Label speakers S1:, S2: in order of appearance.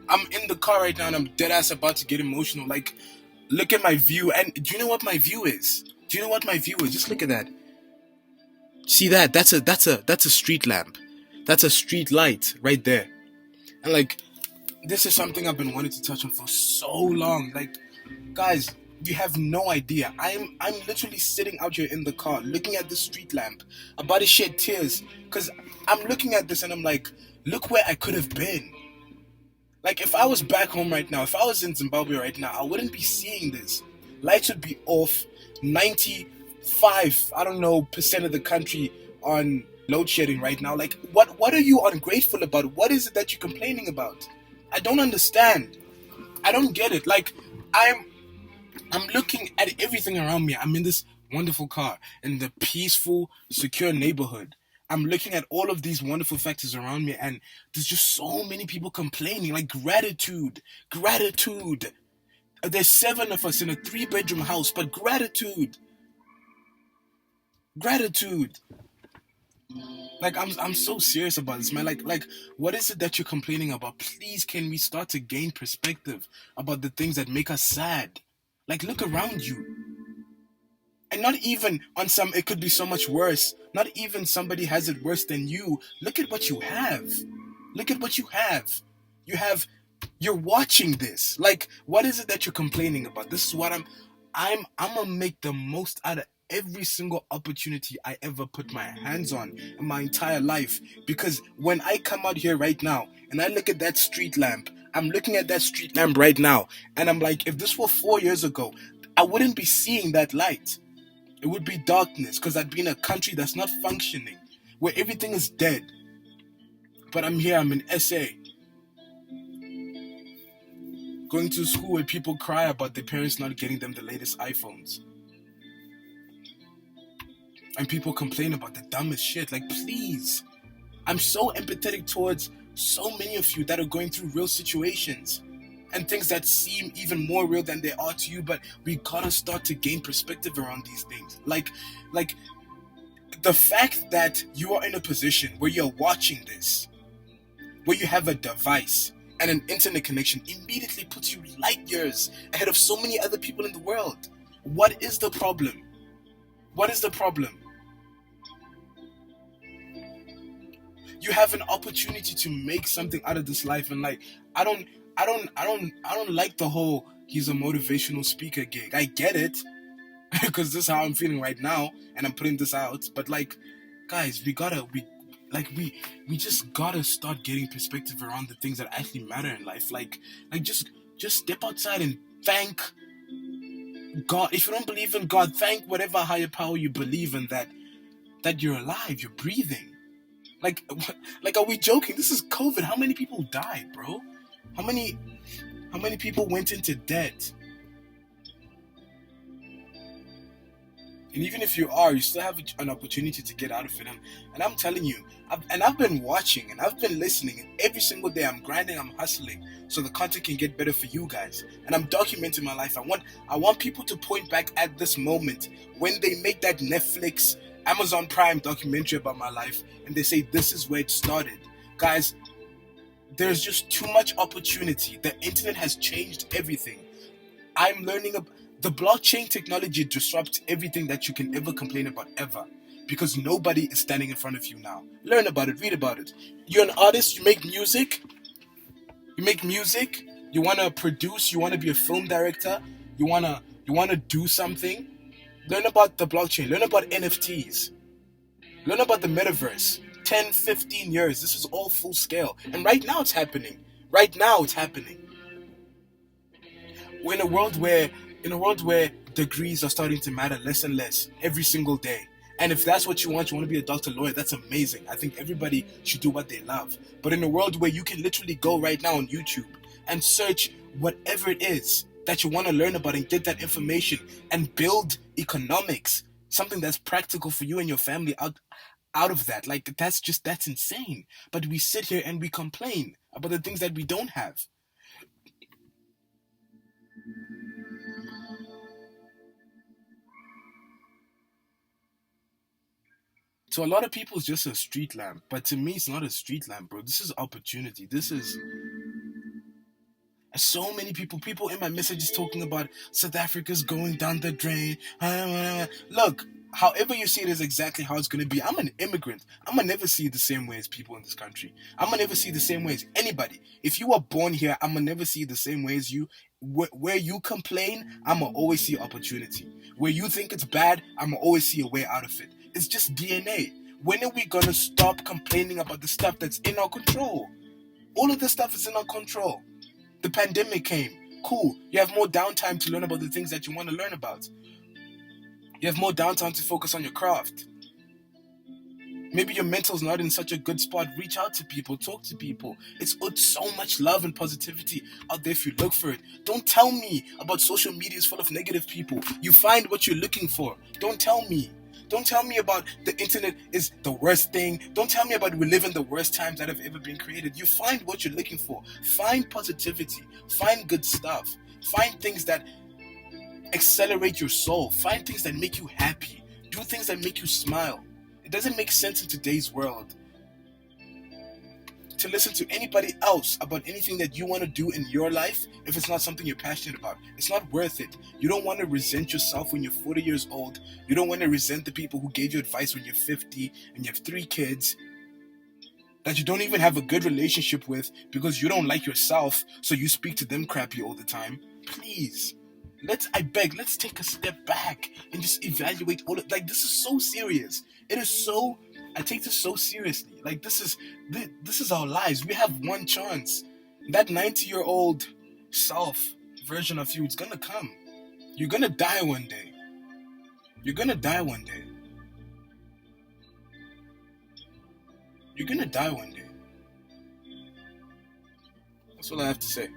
S1: I'm in the car right now and I'm dead ass about to get emotional. Like, look at my view. And do you know what my view is? Do you know what my view is? Just look at that. See that? That's a street lamp. That's a street light right there. And like, this is something I've been wanting to touch on for so long. Like, guys, you have no idea. I'm literally sitting out here in the car looking at the street lamp, about to shed tears, because I'm looking at this and I'm like, look where I could have been. Like, if I was back home right now, if I was in Zimbabwe right now, I wouldn't be seeing this. Lights would be off. 95, I don't know, percent of the country on load shedding right now. Like, what are you ungrateful about? What is it that you're complaining about? I don't understand. I don't get it. Like, I'm looking at everything around me. I'm in this wonderful car in the peaceful, secure neighborhood. I'm looking at all of these wonderful factors around me, and there's just so many people complaining. Like, gratitude, gratitude. There's 7 of us in a 3-bedroom house, but gratitude, gratitude. Like, I'm so serious about this, man. Like, what is it that you're complaining about? Please, can we start to gain perspective about the things that make us sad? Like, look around you. And not even on some, it could be so much worse. Not even somebody has it worse than you. Look at what you have. Look at what you have. You have, you're watching this. Like, what is it that you're complaining about? This is what I'm gonna make the most out of every single opportunity I ever put my hands on in my entire life. Because when I come out here right now and I look at that street lamp, I'm looking at that street lamp right now, and I'm like, if this were 4 years ago, I wouldn't be seeing that light. It would be darkness, because I'd be in a country that's not functioning, where everything is dead. But I'm here, I'm in SA, going to school where people cry about their parents not getting them the latest iPhones. And people complain about the dumbest shit. Like, please. I'm so empathetic towards so many of you that are going through real situations and things that seem even more real than they are to you, but we gotta start to gain perspective around these things. Like the fact that you are in a position where you're watching this, where you have a device and an internet connection, immediately puts you light years ahead of so many other people in the world. What is the problem? What is the problem? You have an opportunity to make something out of this life, and like, I don't like the whole he's a motivational speaker gig. I get it, because this is how I'm feeling right now, and I'm putting this out. But like, guys, we just gotta start getting perspective around the things that actually matter in life. Like just step outside and thank God. If you don't believe in God, thank whatever higher power you believe in, that you're alive, you're breathing. Like, are we joking? This is COVID. How many people died, bro? How many people went into debt? And even if you are, you still have an opportunity to get out of it. And I'm telling you, I've been watching and I've been listening, and every single day I'm grinding, I'm hustling, so the content can get better for you guys. And I'm documenting my life. I want people to point back at this moment when they make that Netflix, Amazon Prime documentary about my life, and they say this is where it started. Guys, there's just too much opportunity. The internet has changed everything. I'm learning the blockchain technology disrupts everything that you can ever complain about ever, because nobody is standing in front of you now. Learn about it, read about it. You're an artist, you make music, you want to produce, you want to be a film director, you want to do something. Learn about the blockchain, learn about NFTs, learn about the metaverse. 10, 15 years, this is all full scale. And right now it's happening. Right now it's happening. We're in a world where degrees are starting to matter less and less every single day. And if that's what you want to be a doctor, lawyer, that's amazing. I think everybody should do what they love. But in a world where you can literally go right now on YouTube and search whatever it is that you want to learn about and get that information and build economics, something that's practical for you and your family out of that. Like, that's insane. But we sit here and we complain about the things that we don't have. To a lot of people, it's just a street lamp, but to me, it's not a street lamp, bro. This is opportunity. So many people in my messages talking about South Africa's going down the drain. Look, however you see it is exactly how it's going to be. I'm an immigrant. I'm going to never see it the same way as people in this country. I'm going to never see it the same way as anybody. If you were born here, I'm going to never see it the same way as you. Where you complain, I'm going to always see opportunity. Where you think it's bad, I'm going to always see a way out of it. It's just DNA. When are we going to stop complaining about the stuff that's in our control? All of this stuff is in our control. The pandemic came. Cool. You have more downtime to learn about the things that you want to learn about. You have more downtime to focus on your craft. Maybe your mental's not in such a good spot. Reach out to people. Talk to people. It's so much love and positivity out there if you look for it. Don't tell me about social media is full of negative people. You find what you're looking for. Don't tell me. Don't tell me about the internet is the worst thing. Don't tell me about we live in the worst times that have ever been created. You find what you're looking for. Find positivity. Find good stuff. Find things that accelerate your soul. Find things that make you happy. Do things that make you smile. It doesn't make sense in today's world to listen to anybody else about anything that you want to do in your life if it's not something you're passionate about. It's not worth it. You don't want to resent yourself when you're 40 years old. You don't want to resent the people who gave you advice when you're 50 and you have 3 kids that you don't even have a good relationship with because you don't like yourself, so you speak to them crappy all the time. Please. Let's take a step back and just evaluate all of, like, this is so serious. It is so, I take this so seriously. Like, this is our lives. We have one chance. That 90-year-old self version of you is gonna come. You're gonna die one day. You're gonna die one day. You're gonna die one day. That's all I have to say.